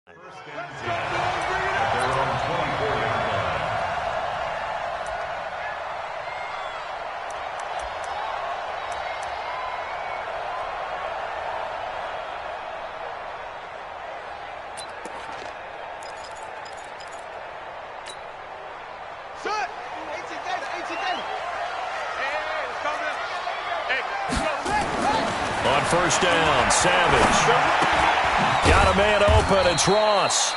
On first down, Savage. Got a man open, it's Ross.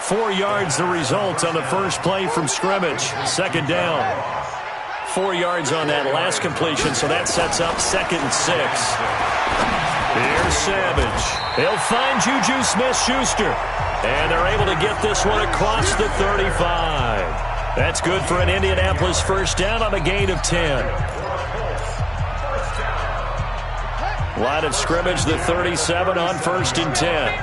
4 yards the result on the first play from scrimmage. Second down. 4 yards on that last completion, so that sets up 2nd and 6. Here's Savage. He'll find Juju Smith-Schuster. And they're able to get this one across the 35. That's good for an Indianapolis first down on a gain of 10. Line of scrimmage, the 37 on 1st and 10.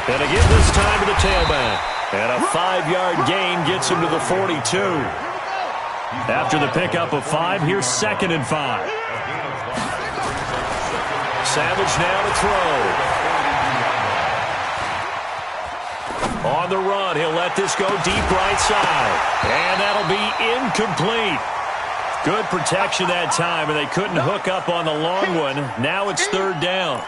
And again this time to the tailback. And a 5-yard gain gets him to the 42. After the pickup of 5, here's 2nd and 5. Savage now to throw. On the run, he'll let this go deep right side. And that'll be incomplete. Good protection that time, and they couldn't hook up on the long one. Now it's 3rd down.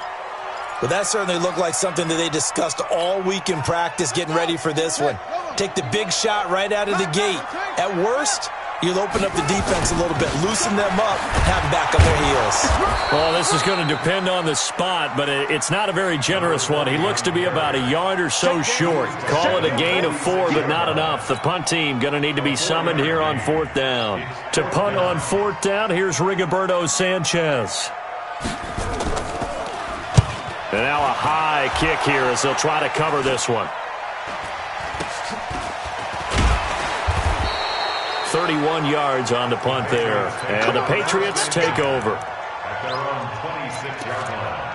Well, that certainly looked like something that they discussed all week in practice getting ready for this one. Take the big shot right out of the gate. At worst, you'll open up the defense a little bit, loosen them up, have them back on their heels. Well, this is going to depend on the spot, but it's not a very generous one. He looks to be about a yard or so short. Call it a gain of 4, but not enough. The punt team going to need to be summoned here on 4th down. To punt on 4th down, here's Rigoberto Sanchez. And now a high kick here as they'll try to cover this one. 31 yards on the punt there. And the Patriots take over. At their own 26-yard line.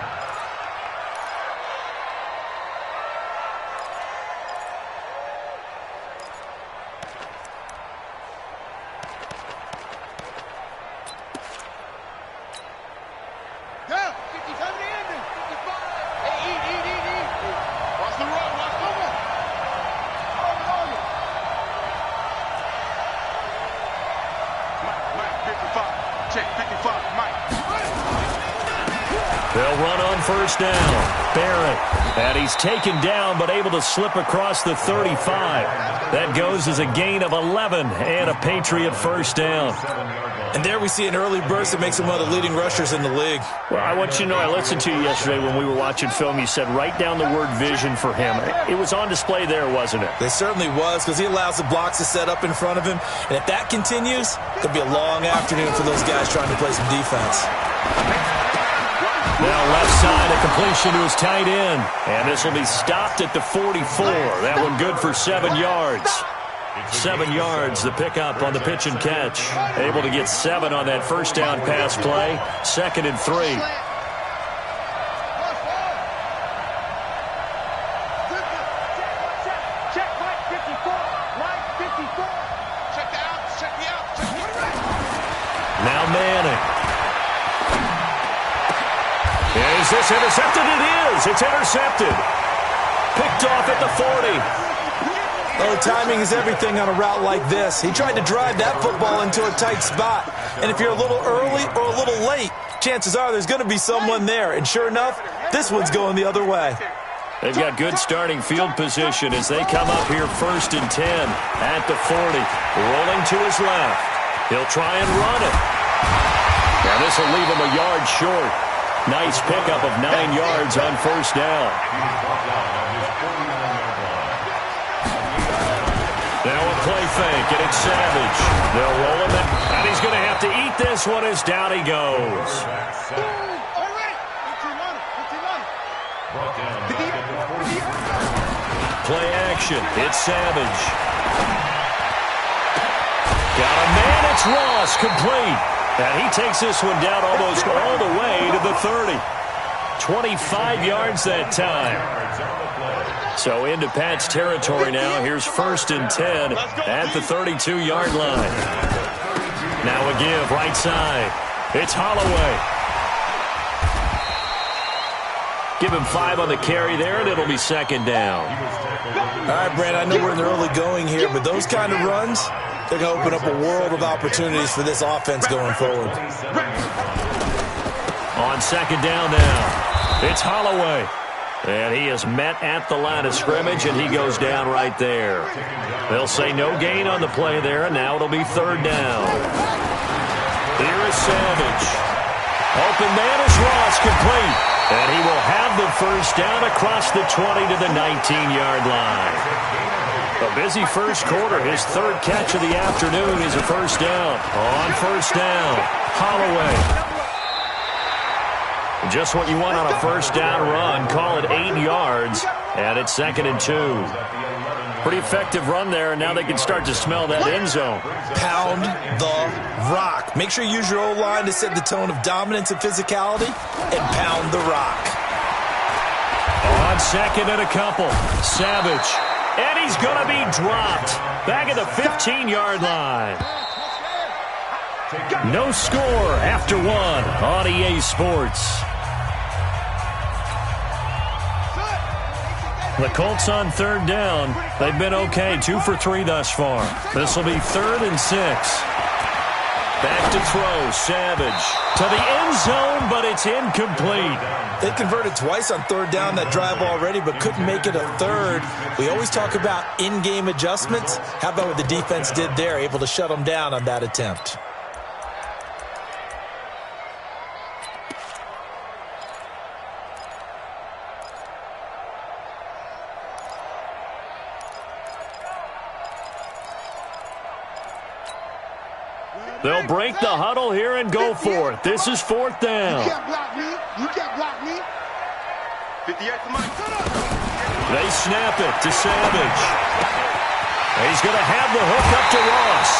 They'll run on first down. Barrett. And he's taken down but able to slip across the 35. That goes as a gain of 11 and a Patriot first down. And there we see an early burst that makes him one of the leading rushers in the league. Well, I want you to know, I listened to you yesterday when we were watching film. You said write down the word vision for him. It was on display there, wasn't it? It certainly was, because he allows the blocks to set up in front of him. And if that continues, it'll be a long afternoon for those guys trying to play some defense. Now left side, a completion to his tight end. And this will be stopped at the 44. That one good for 7 yards. 7 yards, the pickup on the pitch and catch. Able to get 7 on that first down pass play. 2nd and 3. Now Manning. Is this intercepted? It is. It's intercepted. Picked off at the 40. Well, timing is everything on a route like this. He tried to drive that football into a tight spot. And if you're a little early or a little late, chances are there's going to be someone there. And sure enough, this one's going the other way. They've got good starting field position as they come up here 1st and 10 at the 40. Rolling to his left. He'll try and run it. Now this will leave him a yard short. Nice pickup of 9 yards on first down. Now a play fake, and it's Savage. They'll roll him in, and he's going to have to eat this one as down he goes. Play action, it's Savage. Got a man, it's Ross, complete. And he takes this one down almost all the way to the 30. 25 yards that time. So into Pat's territory now. Here's 1st and 10 at the 32-yard line. Now a give right side. It's Holloway. Give him 5 on the carry there, and it'll be second down. All right, Brandon, I know we're in the early going here, but those kind of runs, they're going to open up a world of opportunities for this offense going forward. On second down now, it's Holloway. And he is met at the line of scrimmage, and he goes down right there. They'll say no gain on the play there, and now it'll be third down. Here is Savage. Open man is Ross, complete. And he will have the first down across the 20 to the 19-yard line. A busy first quarter. His third catch of the afternoon is a first down. On first down, Holloway. Just what you want on a first down run. Call it 8 yards, and it's 2nd and 2. Pretty effective run there, and now they can start to smell that end zone. Pound the rock. Make sure you use your O-line to set the tone of dominance and physicality, and pound the rock. On second and a couple, Savage. And he's going to be dropped. Back at the 15-yard line. No score after 1 on EA Sports. The Colts on third down. They've been okay, 2 for 3 thus far. This will be 3rd and 6. Back to throw, Savage. To the end zone, but it's incomplete. They converted twice on third down that drive already, but couldn't make it a third. We always talk about in-game adjustments. How about what the defense did there, able to shut them down on that attempt? They'll break the huddle here and go for it. This is 4th down. You can't block me. You can't block me. 58 to Mike. They snap it to Savage. He's going to have the hook up to Ross.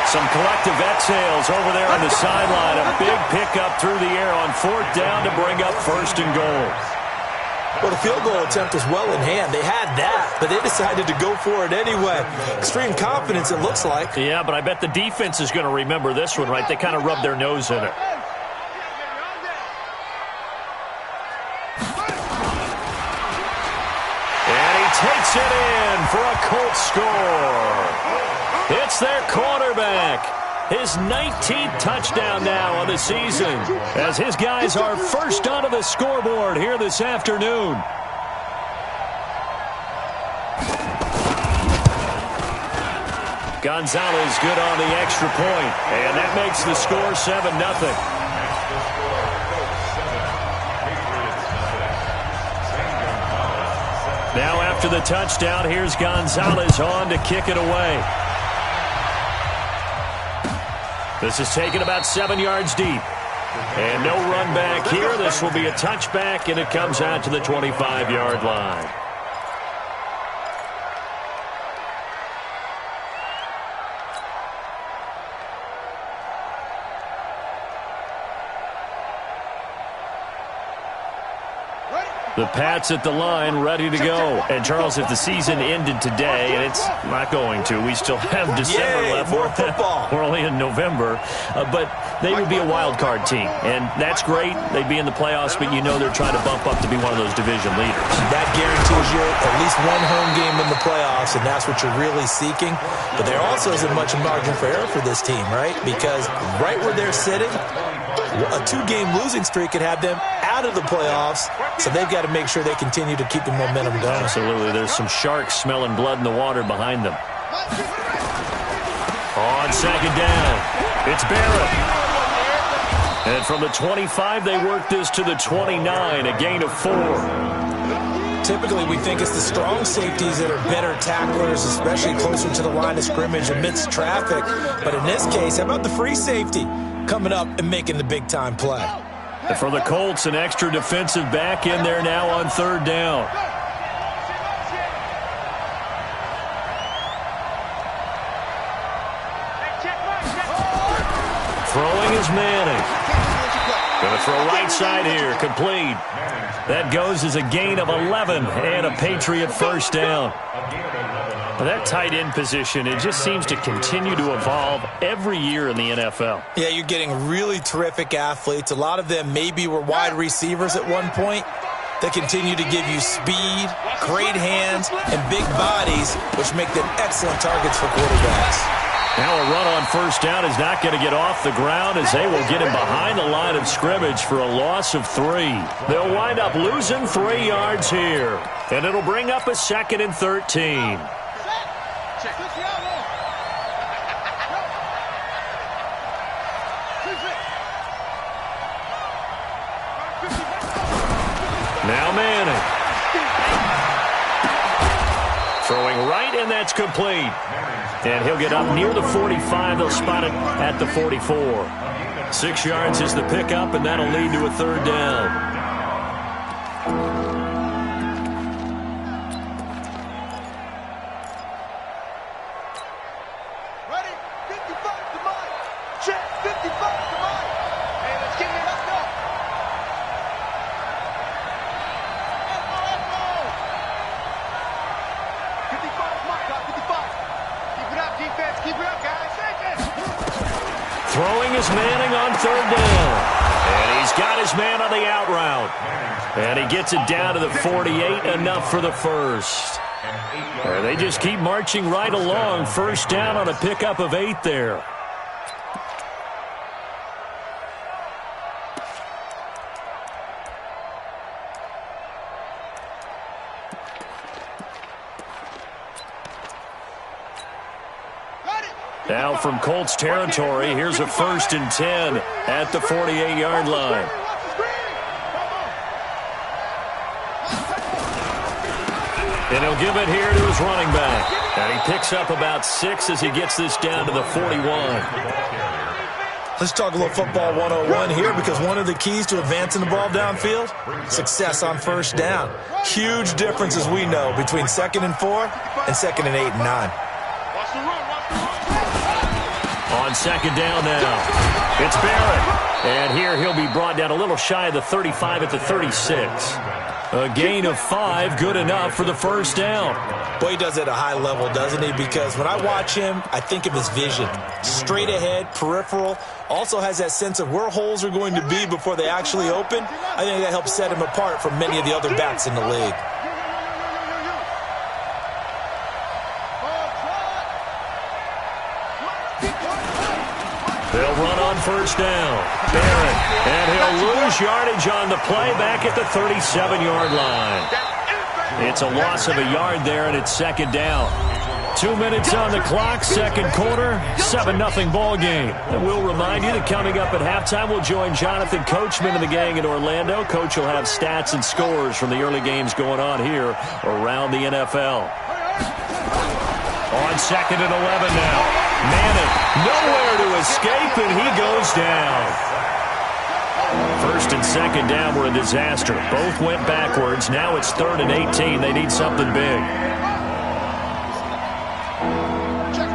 Some collective exhales over there on the sideline. A big pickup through the air on 4th down to bring up 1st and goal. Well, the field goal attempt was well in hand. They had that, but they decided to go for it anyway. Extreme confidence, it looks like. Yeah, but I bet the defense is going to remember this one, right? They kind of rubbed their nose in it. And he takes it in for a Colts score. It's their quarterback. His 19th touchdown now on the season, as his guys are first onto the scoreboard here this afternoon. Gonzalez good on the extra point, and that makes the score 7-0. Now after the touchdown, here's Gonzalez on to kick it away. This is taken about 7 yards deep. And no run back here. This will be a touchback, and it comes out to the 25-yard line. The Pats at the line, ready to go. And, Charles, if the season ended today, and it's not going to, we still have December left. More football. We're only in November. But they would be a wild card team, and that's great. They'd be in the playoffs, but you know they're trying to bump up to be one of those division leaders. That guarantees you at least one home game in the playoffs, and that's what you're really seeking. But there also isn't much margin for error for this team, right? Because right where they're sitting, a 2-game losing streak could have them out of the playoffs, so they've got to make sure they continue to keep the momentum going. Absolutely. There's some sharks smelling blood in the water behind them. On second down, it's Barrett. And from the 25, they work this to the 29, a gain of 4. Typically, we think it's the strong safeties that are better tacklers, especially closer to the line of scrimmage amidst traffic. But in this case, how about the free safety coming up and making the big-time play? And for the Colts, an extra defensive back in there now on third down. Throwing is Manning. Going to throw right side here, complete. That goes as a gain of 11 and a Patriot first down. But that tight end position, it just seems to continue to evolve every year in the NFL. Yeah, you're getting really terrific athletes. A lot of them maybe were wide receivers at one point. They continue to give you speed, great hands, and big bodies, which make them excellent targets for quarterbacks. Now a run on first down is not going to get off the ground as they will get him behind the line of scrimmage for a loss of 3. They'll wind up losing 3 yards here, and it'll bring up a 2nd and 13. Now Manning. Throwing right, and that's complete. And he'll get up near the 45. They'll spot it at the 44. 6 yards is the pickup, and that'll lead to a 3rd down. Throwing is Manning on 3rd down. And he's got his man on the out route. And he gets it down to the 48, enough for the first. And they just keep marching right along. 1st down on a pickup of 8 there. Now from Colts territory, here's a 1st and 10 at the 48-yard line. And he'll give it here to his running back. And he picks up about 6 as he gets this down to the 41. Let's talk a little football 101 here, because one of the keys to advancing the ball downfield, success on 1st down. Huge difference, as we know, between 2nd and 4 and 2nd and 8 and 9. On 2nd down now, it's Barrett. And here he'll be brought down a little shy of the 35 at the 36. A gain of 5, good enough for the 1st down. Boy, he does it at a high level, doesn't he? Because when I watch him, I think of his vision. Straight ahead, peripheral. Also has that sense of where holes are going to be before they actually open. I think that helps set him apart from many of the other backs in the league. They'll run on 1st down. Barrett. And he'll lose yardage on the play back at the 37-yard line. It's a loss of a yard there, and it's 2nd down. 2 minutes on the clock, 2nd quarter, 7-0 ball game. And we'll remind you that coming up at halftime, we'll join Jonathan Coachman and the gang in Orlando. Coach will have stats and scores from the early games going on here around the NFL. On 2nd and 11 now. Manning, nowhere to escape, and he goes down. 1st and 2nd down were a disaster. Both went backwards. Now it's 3rd and 18. They need something big. Check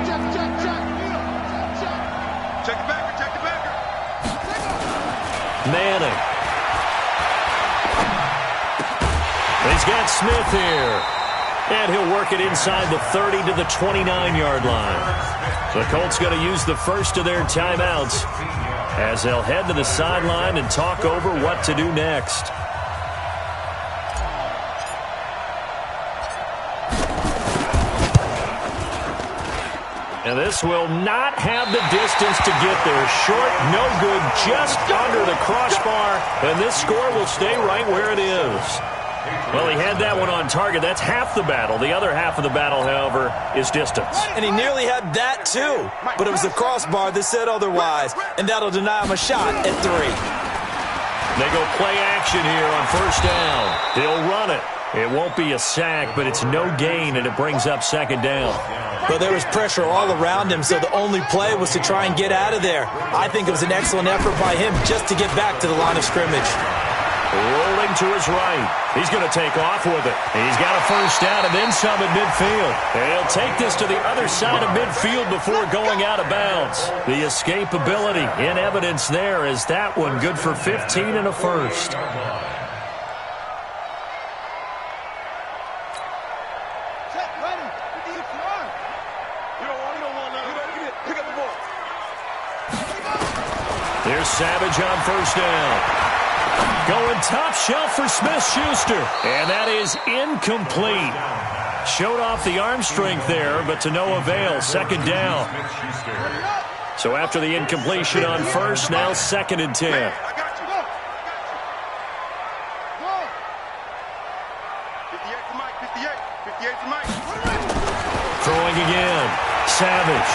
the backer. Manning. He's got Smith here. And he'll work it inside the 30 to the 29-yard line. The Colts going to use the first of their timeouts as they'll head to the sideline and talk over what to do next. And this will not have the distance to get there. Short, no good, just under the crossbar. And this score will stay right where it is. Well, he had that one on target. That's half the battle. The other half of the battle, however, is distance. And he nearly had that, too. But it was the crossbar that said otherwise. And that'll deny him a shot at 3. They go play action here on 1st down. He'll run it. It won't be a sack, but it's no gain, and it brings up 2nd down. But there was pressure all around him, so the only play was to try and get out of there. I think it was an excellent effort by him just to get back to the line of scrimmage. Rolling to his right. He's going to take off with it. He's got a 1st down and then some at midfield. And he'll take this to the other side of midfield before going out of bounds. The escapability in evidence there is that one good for 15 and a 1st. There's Savage on 1st down. Going top shelf for Smith-Schuster. And that is incomplete. Showed off the arm strength there, but to no avail. Second down. So after the incompletion on first, now 2nd and 10. Throwing again. Savage.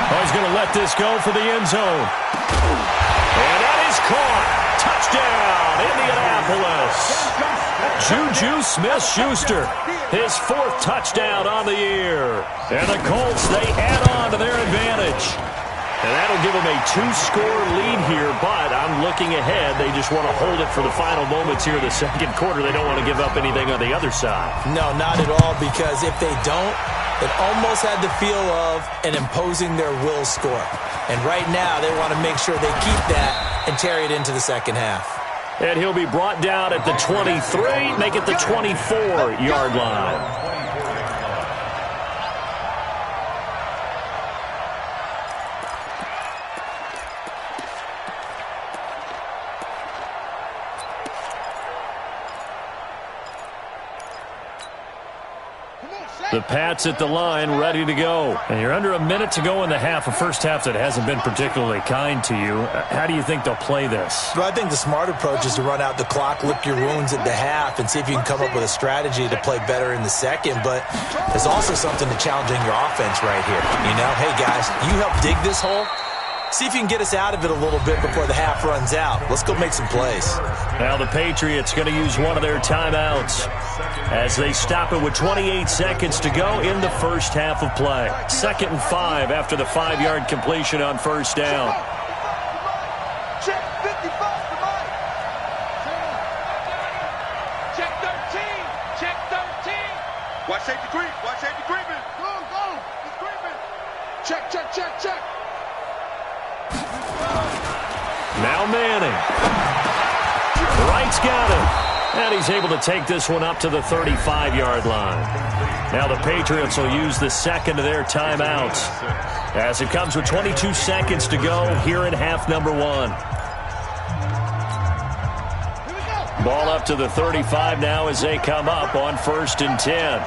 Oh, he's going to let this go for the end zone. And that is caught. Touchdown, Indianapolis. Juju Smith-Schuster, his 4th touchdown on the year. And the Colts, they add on to their advantage. And that'll give them a 2-score lead here, but I'm looking ahead. They just want to hold it for the final moments here in the second quarter. They don't want to give up anything on the other side. No, not at all, because if they don't, it almost had the feel of an imposing their will score. And right now, they want to make sure they keep that and carry it into the second half. And he'll be brought down at the 23, make it the 24-yard line. The Pats at the line, ready to go. And you're under a minute to go in the half, a first half that hasn't been particularly kind to you. How do you think they'll play this? Well, I think the smart approach is to run out the clock, lick your wounds at the half, and see if you can come up with a strategy to play better in the second. But there's also something to challenging your offense right here. You know, hey, guys, you help dig this hole. See if you can get us out of it a little bit before the half runs out. Let's go make some plays. Now the Patriots going to use one of their timeouts as they stop it with 28 seconds to go in the first half of play. 2nd and 5 after the 5-yard completion on first down. Check 55 to Mike. Check 13. Check 13. Watch safety creep. Watch safety creeping. Go. He's creeping. Check. Now Manning. Wright's got it. And he's able to take this one up to the 35-yard line. Now the Patriots will use the second of their timeouts as it comes with 22 seconds to go here in half number 1. Ball up to the 35 now as they come up on 1st and 10.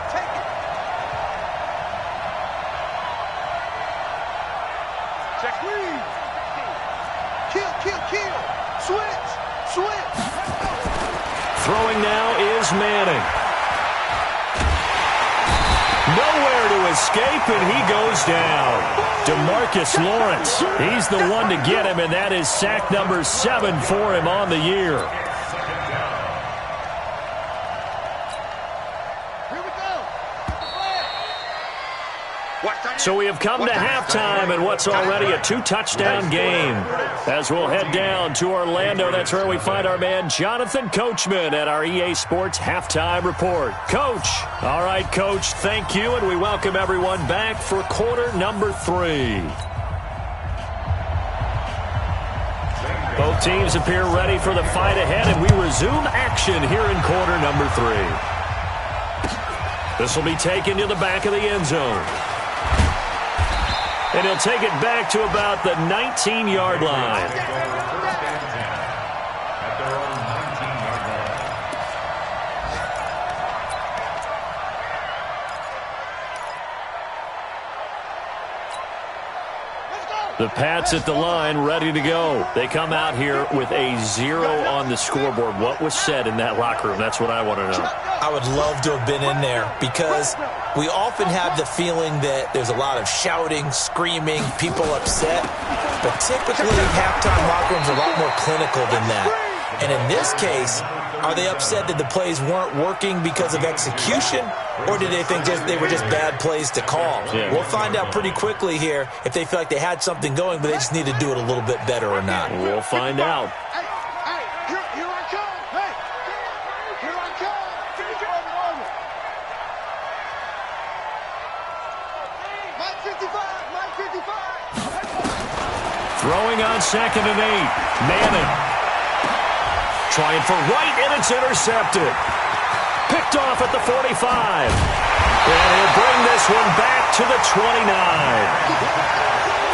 Throwing now is Manning. Nowhere to escape, and he goes down. DeMarcus Lawrence, he's the one to get him, and that is sack number 7 for him on the year. So we have come to halftime in what's already a 2-touchdown game. As we'll head down to Orlando, that's where we find our man Jonathan Coachman at our EA Sports Halftime Report. Coach. All right, Coach, thank you, and we welcome everyone back for quarter number 3. Both teams appear ready for the fight ahead, and we resume action here in quarter number 3. This will be taken to the back of the end zone. And he'll take it back to about the 19-yard line. The Pats at the line, ready to go. They come out here with a 0 on the scoreboard. What was said in that locker room? That's what I want to know. I would love to have been in there because we often have the feeling that there's a lot of shouting, screaming, people upset. But typically, halftime locker rooms are a lot more clinical than that. And in this case, are they upset that the plays weren't working because of execution, or did they think they were just bad plays to call? Yeah. We'll find out pretty quickly here if they feel like they had something going, but they just need to do it a little bit better or not. We'll find out. Hey, here I come. Hey, here I come. Mike 55, Mike 55. Throwing on 2nd and 8. Manning. Trying for Wright, and it's intercepted. Picked off at the 45. And he'll bring this one back to the 29.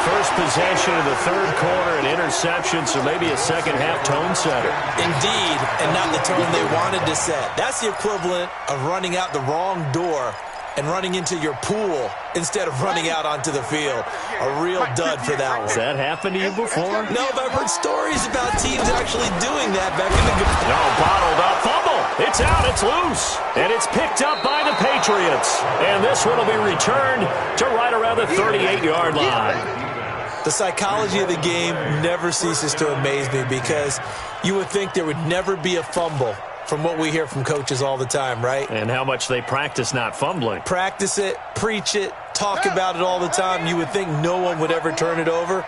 First possession of the third quarter, an interception, so maybe a second-half tone setter. Indeed, and not the tone they wanted to set. That's the equivalent of running out the wrong door and running into your pool instead of running out onto the field. A real dud for that one. Has that happened to you before? No, but I've heard stories about teams actually doing that back in the... No, bottled up fumble. It's out, it's loose. And it's picked up by the Patriots. And this one will be returned to right around the 38-yard line. The psychology of the game never ceases to amaze me because you would think there would never be a fumble from what we hear from coaches all the time, right? And how much they practice not fumbling. Practice it, preach it, talk about it all the time. You would think no one would ever turn it over.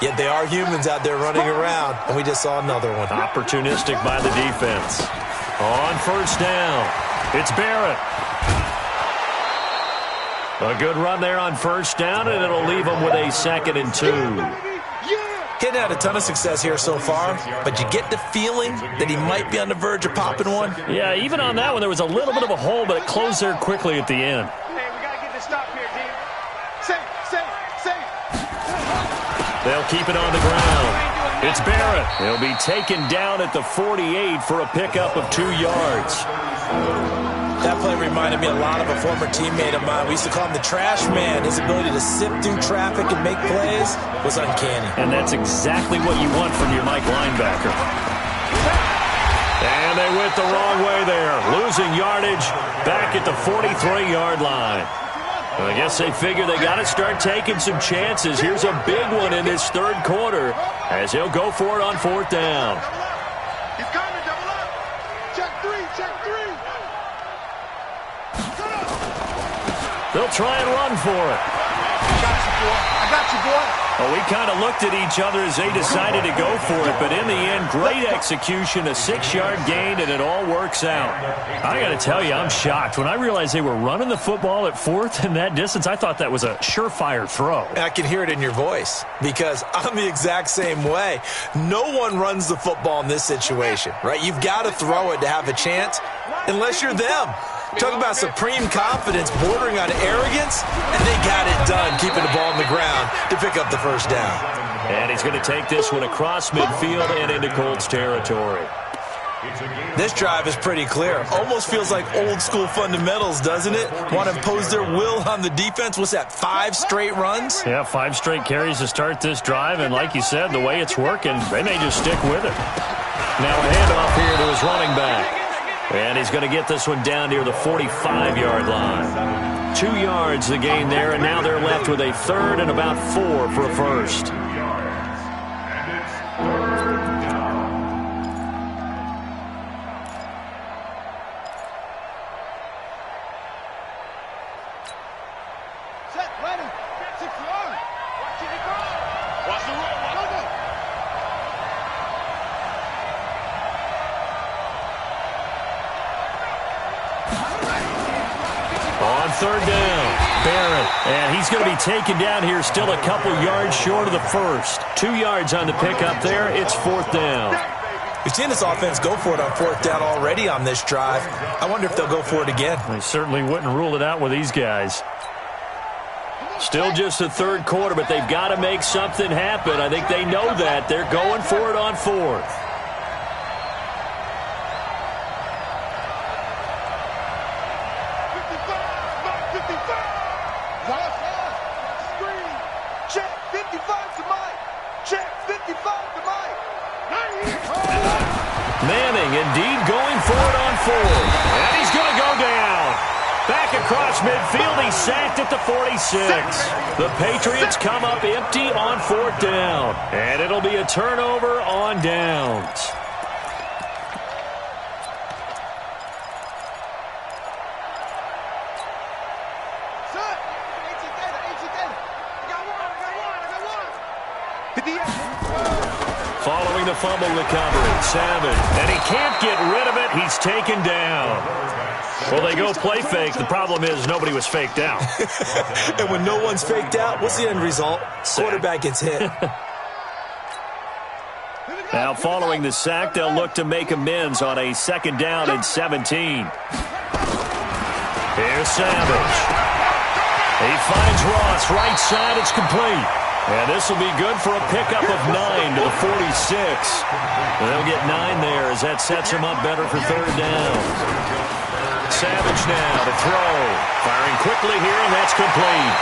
Yet they are humans out there running around, and we just saw another one. Opportunistic by the defense. On first down, it's Barrett. A good run there on first down, and it'll leave them with a 2nd and 2. Getting had a ton of success here so far, but you get the feeling that he might be on the verge of popping one. Yeah, even on that one, there was a little bit of a hole, but it closed there quickly at the end. Hey, we got to get this stop here, team. Safe. They'll keep it on the ground. It's Barrett. He'll be taken down at the 48 for a pickup of 2 yards. That play reminded me a lot of a former teammate of mine. We used to call him the trash man. His ability to sift through traffic and make plays was uncanny. And that's exactly what you want from your Mike linebacker. And they went the wrong way there. Losing yardage back at the 43-yard line. I guess they figure they got to start taking some chances. Here's a big one in this third quarter as he'll go for it on 4th down. He's coming, double up. Check three. They'll try and run for it. I got you, boy. Well, we kind of looked at each other as they decided to go for it, but in the end, great execution, a 6-yard gain, and it all works out. I got to tell you, I'm shocked. When I realized they were running the football at 4th in that distance, I thought that was a surefire throw. I can hear it in your voice because I'm the exact same way. No one runs the football in this situation, right? You've got to throw it to have a chance unless you're them. Talk about supreme confidence bordering on arrogance, and they got it done keeping the ball on the ground to pick up the first down. And he's going to take this one across midfield and into Colts territory. This drive is pretty clear. Almost feels like old school fundamentals, doesn't it? Want to impose their will on the defense. What's that, 5 straight runs? Yeah, 5 straight carries to start this drive, and like you said, the way it's working, they may just stick with it. Now a handoff here to his running back. And he's going to get this one down near the 45-yard line. 2 yards the gain there, and now they're left with a 3rd and about 4 for a first. On 3rd down, Barrett, and he's going to be taken down here still a couple yards short of the first. 2 yards on the pickup there. It's 4th down. We've seen this offense go for it on 4th down already on this drive. I wonder if they'll go for it again. They certainly wouldn't rule it out with these guys. Still just the third quarter, but they've got to make something happen. I think they know that. They're going for it on 4th. Manning indeed going for it on 4th. And he's going to go down. Back across midfield, he's sacked at the 46. The Patriots come up empty on 4th down. And it'll be a turnover on downs. Following the fumble recovery, Savage. And he can't get rid of it. He's taken down. Well, they go play fake. The problem is nobody was faked out. And when no one's faked out, what's the end result? Quarterback gets hit. Now, following the sack, they'll look to make amends on a 2nd down and 17. Here's Savage. He finds Ross right side. It's complete. And this will be good for a pickup of 9 to the 46. And they'll get 9 there as that sets them up better for third down. Savage now to throw. Firing quickly here, and that's complete.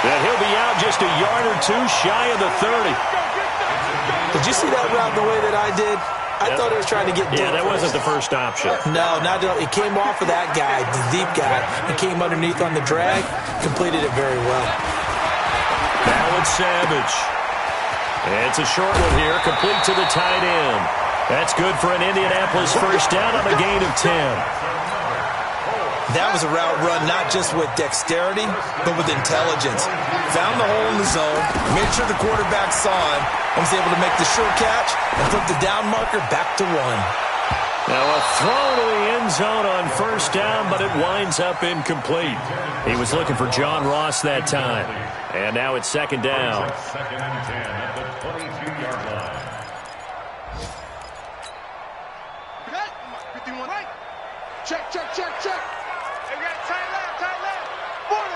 And he'll be out just a yard or two shy of the 30. Did you see that route the way that I did? I thought he was trying to get deep. Yeah, that wasn't the first option. No, not at all. It came off of that guy, the deep guy. It came underneath on the drag, completed it very well. Now it's Savage. It's a short one here, complete to the tight end. That's good for an Indianapolis first down on a gain of 10. That was a route run not just with dexterity, but with intelligence. Found the hole in the zone, made sure the quarterback saw him, and was able to make the sure catch and flip the down marker back to 1. Now a throw to the end zone on first down, but it winds up incomplete. He was looking for John Ross that time. And now it's second down. Second and 10 at the 22-yard line. Okay, 51 right. Check, check, check, check. Hey, we got tight left, tight left. 4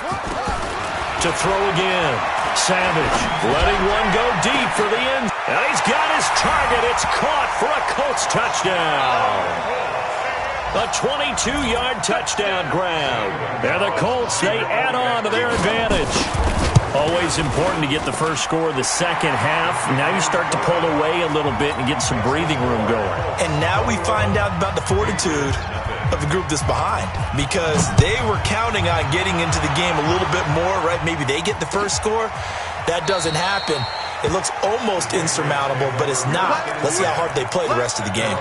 down. To throw again. Savage letting one go deep for the end. And he's got his target. It's caught for a Colts touchdown. A 22-yard touchdown grab. And the Colts, they add on to their advantage. Always important to get the first score of the second half. Now you start to pull away a little bit and get some breathing room going. And now we find out about the fortitude of the group that's behind, because they were counting on getting into the game a little bit more, right? Maybe they get the first score. That doesn't happen. It looks almost insurmountable, but it's not. Let's see how hard they play the rest of the game.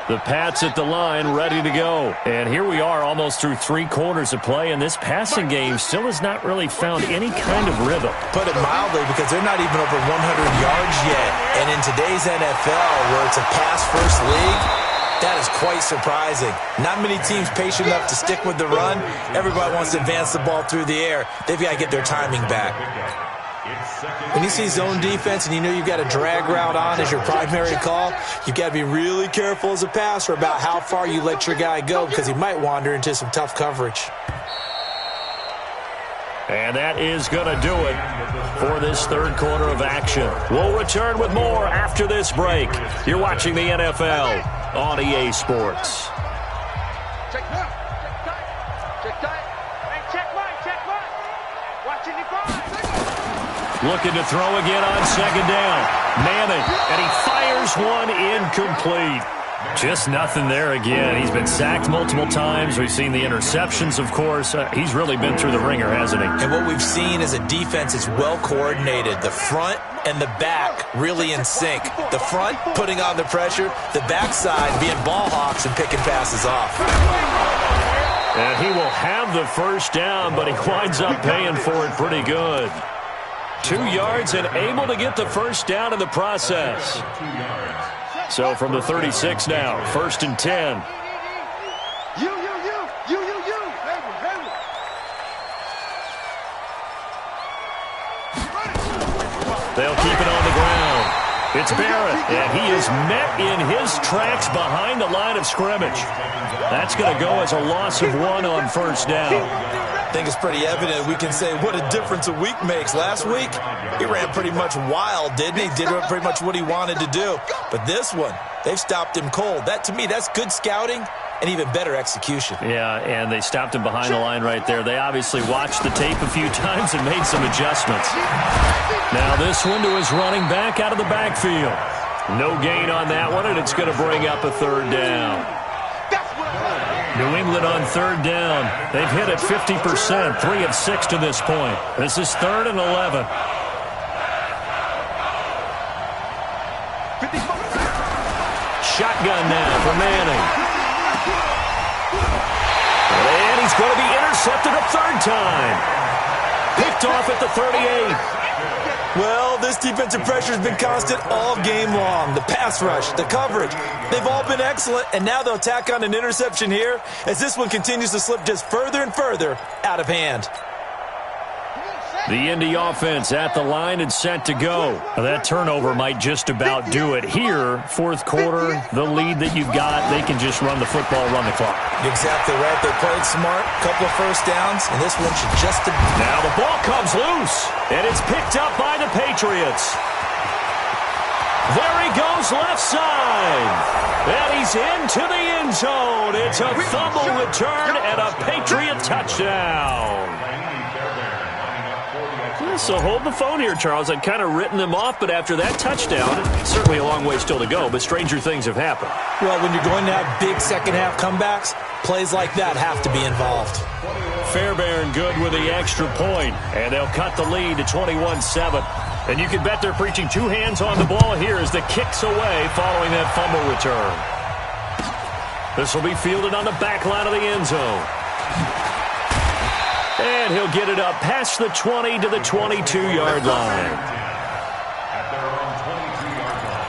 The Pats at the line, ready to go. And here we are almost through 3 quarters of play, and this passing game still has not really found any kind of rhythm. Put it mildly, because they're not even over 100 yards yet. And in today's NFL, where it's a pass-first league, that is quite surprising. Not many teams patient enough to stick with the run. Everybody wants to advance the ball through the air. They've got to get their timing back. When you see zone defense and you know you've got a drag route on as your primary call, you've got to be really careful as a passer about how far you let your guy go, because he might wander into some tough coverage. And that is going to do it for this third quarter of action. We'll return with more after this break. You're watching the NFL on EA Sports. Check left, check tight, check tight. Hey, check right, check right. Watching the guard. Looking to throw again on second down. Manning, and he fires one incomplete. Just nothing there again. He's been sacked multiple times. We've seen the interceptions, of course. He's really been through the ringer, hasn't he? And what we've seen is a defense that's well coordinated. The front and the back really in sync. The front putting on the pressure, the backside being ball hawks and picking passes off. And he will have the first down, but he winds up paying for it pretty good. 2 yards and able to get the first down in the process. So from the 36 now, first and 10. You. They'll keep it on the ground. It's Barrett, and he is met in his tracks behind the line of scrimmage. That's going to go as a loss of 1 on first down. I think it's pretty evident. We can say what a difference a week makes. Last week, he ran pretty much wild, didn't he? Did pretty much what he wanted to do. But this one, they've stopped him cold. That, to me, that's good scouting and even better execution. Yeah, and they stopped him behind the line right there. They obviously watched the tape a few times and made some adjustments. Now this one to his running back out of the backfield. No gain on that one, and it's going to bring up a third down. New England on third down. They've hit it 50%, 3 of 6 to this point. This is 3rd and 11. Shotgun now for Manning. And he's going to be intercepted a third time. Picked off at the 38. Well, this defensive pressure has been constant all game long. The pass rush, the coverage, they've all been excellent, and now they'll tack on an interception here as this one continues to slip just further and further out of hand. The Indy offense at the line and set to go. Now, that turnover might just about do it. Here, fourth quarter, the lead that you've got, they can just run the football, run the clock. Exactly right. They played smart, couple of first downs, and this one should just... Now the ball comes loose, and it's picked up by the Patriots. There he goes left side. And he's into the end zone. It's a fumble return and a Patriot touchdown. So hold the phone here, Charles. I'd kind of written them off, but after that touchdown, certainly a long way still to go, but stranger things have happened. Well, when you're going to have big second-half comebacks, plays like that have to be involved. Fairbairn good with the extra point, and they'll cut the lead to 21-7. And you can bet they're preaching two hands on the ball here as the kick's away following that fumble return. This will be fielded on the back line of the end zone. And he'll get it up past the 20 to the 22-yard line. At their own 22-yard line.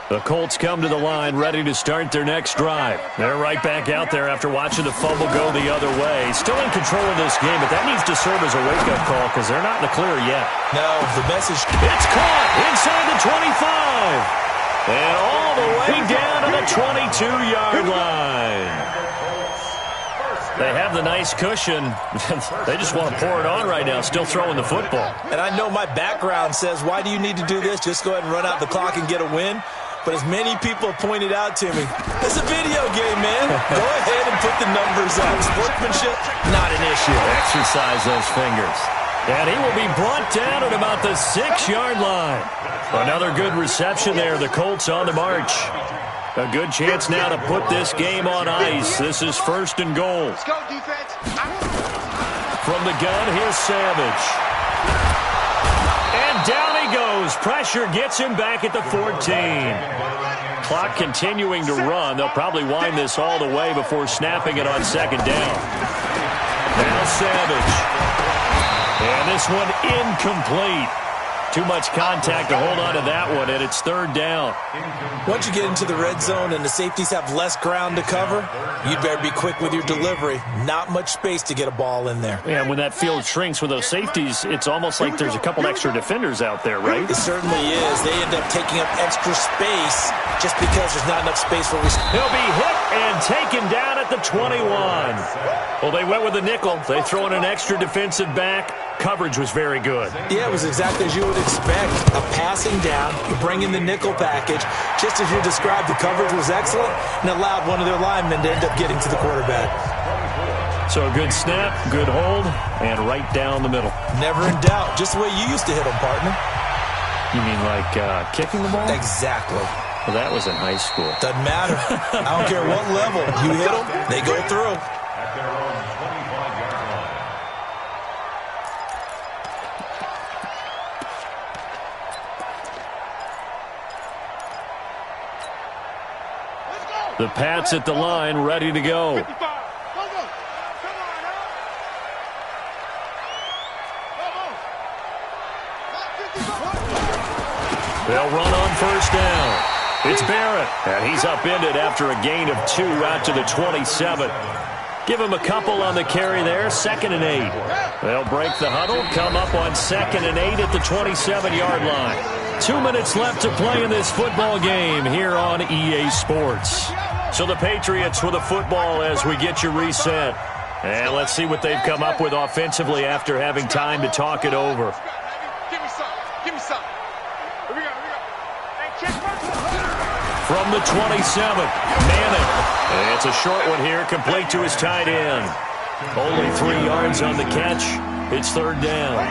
The Colts come to the line ready to start their next drive. They're right back out there after watching the fumble go the other way. Still in control of this game, but that needs to serve as a wake-up call because they're not in the clear yet. No, the message... It's caught inside the 25. And all the way down to the 22-yard line. They have the nice cushion. They just want to pour it on right now, still throwing the football. And I know my background says, why do you need to do this? Just go ahead and run out the clock and get a win. But as many people have pointed out to me, it's a video game, man. Go ahead and put the numbers up. Sportsmanship, not an issue. Exercise those fingers. And he will be brought down at about the 6-yard line. Another good reception there. The Colts on the march. A good chance now to put this game on ice. This is first and goal. Let's go, defense. From the gun, here's Savage. And down he goes. Pressure gets him back at the 14. Clock continuing to run. They'll probably wind this all the way before snapping it on second down. Now Savage. And this one incomplete. Too much contact to hold on to that one, and it's third down. Once you get into the red zone and the safeties have less ground to cover, you'd better be quick with your delivery. Not much space to get a ball in there. Yeah, when that field shrinks with those safeties, it's almost like there's a couple extra defenders out there, right? It certainly is. They end up taking up extra space just because there's not enough space for receivers. He'll be hit and taken down at the 21. Well, they went with the nickel. They throw in an extra defensive back. Coverage was very good. Yeah, it was exactly as you would expect. A passing down, you bring in the nickel package. Just as you described, the coverage was excellent and allowed one of their linemen to end up getting to the quarterback. So a good snap, good hold, and right down the middle. Never in doubt. Just the way you used to hit them, partner. You mean like kicking the ball? Exactly. Well, that was in high school. Doesn't matter. I don't care what level. You hit them, they go through. At their own 25-yard line. The Pats at the line, ready to go. They'll run on first down. It's Barrett, and he's upended after a gain of 2 out to the 27. Give him a couple on the carry there, 2nd and 8. They'll break the huddle, come up on 2nd and 8 at the 27-yard line. 2 minutes left to play in this football game here on EA Sports. So the Patriots with the football as we get you reset. And let's see what they've come up with offensively after having time to talk it over. Give me some. Give me some. Here we go. Hey, check first. From the 27, Manning. It's a short one here, complete to his tight end. Only 3 yards on the catch. It's third down.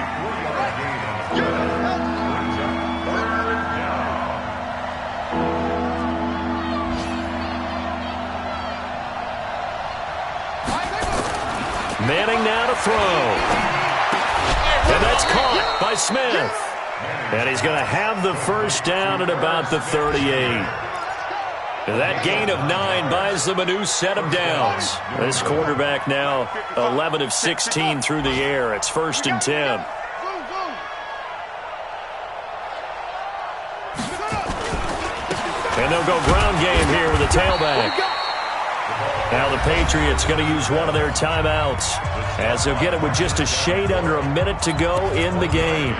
Manning now to throw. And that's caught by Smith. And he's going to have the first down at about the 38. That gain of 9 buys them a new set of downs. This quarterback now 11 of 16 through the air. It's 1st and 10. And they'll go ground game here with a tailback. Now the Patriots going to use one of their timeouts as they'll get it with just a shade under a minute to go in the game.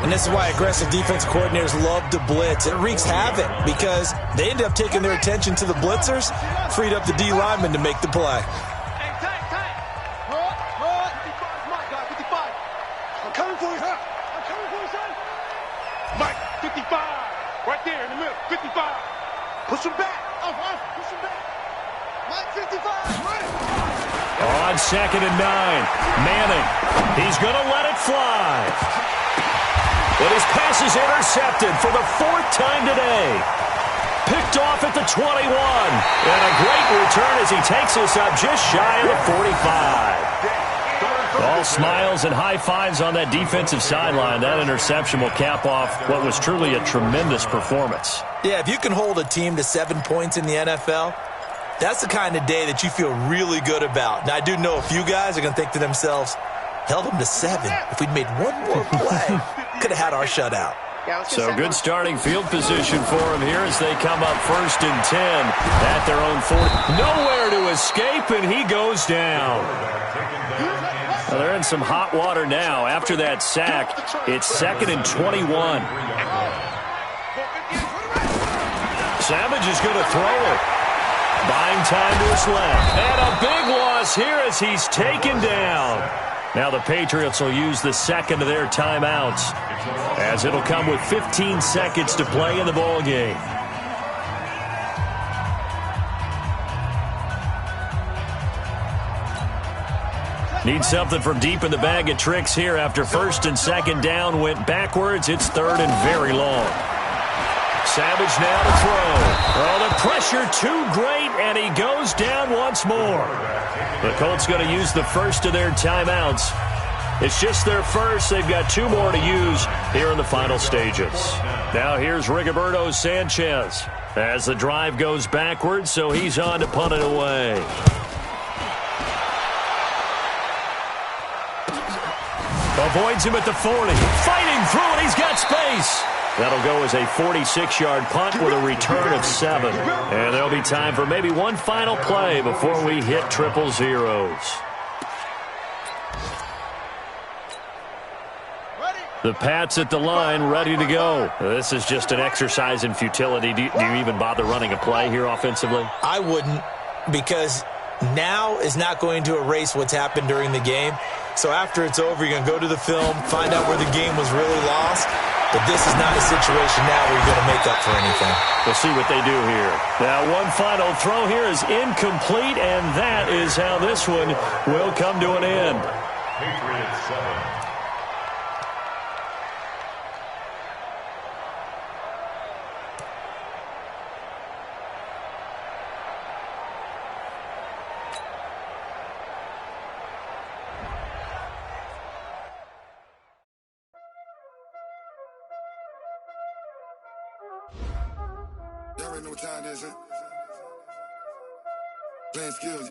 And this is why aggressive defensive coordinators love to blitz. It wreaks havoc because they end up taking their attention to the blitzers, freed up the D lineman to make the play. Hey, tight. Hold. 55, Mike, guy, 55. I'm coming for you. I'm coming for you, son. Mike, 55. Right there in the middle, 55. Push him back. Push him back. Mike, 55. Right. On 2nd and 9, Manning. He's going to let it fly. But his pass is intercepted for the 4th time today. Picked off at the 21. And a great return as he takes us up just shy of the 45. All smiles and high fives on that defensive sideline. That interception will cap off what was truly a tremendous performance. Yeah, if you can hold a team to 7 points in the NFL, that's the kind of day that you feel really good about. Now, I do know a few guys are going to think to themselves, held them to 7. If we'd made one more play, could have had our shutout. So good starting field position for him here as they come up 1st and 10 at their own 40. Nowhere to escape, and he goes down. Well, they're in some hot water now. After that sack, it's 2nd and 21. Savage is going to throw it. Buying time to his left. And a big loss here as he's taken down. Now the Patriots will use the 2nd of their timeouts as it'll come with 15 seconds to play in the ball game. Need something from deep in the bag of tricks here after 1st and 2nd down went backwards. It's 3rd and very long. Savage now to throw. Oh, the pressure too great, and he goes down once more. The Colts going to use the 1st of their timeouts. It's just their first. They've got 2 more to use here in the final stages. Now here's Rigoberto Sanchez as the drive goes backwards, so he's on to punt it away. Avoids him at the 40. Fighting through it. He's got space. That'll go as a 46-yard punt with a return of 7. And there'll be time for maybe one final play before we hit 000. The Pats at the line, ready to go. This is just an exercise in futility. Do you even bother running a play here offensively? I wouldn't, because now is not going to erase what's happened during the game. So after it's over, you're going to go to the film, find out where the game was really lost. But this is not a situation now where you're going to make up for anything. We'll see what they do here. Now, one final throw here is incomplete, and that is how this one will come to an end. Patriots 7. Y'all already know what time it is, huh? Playing skills.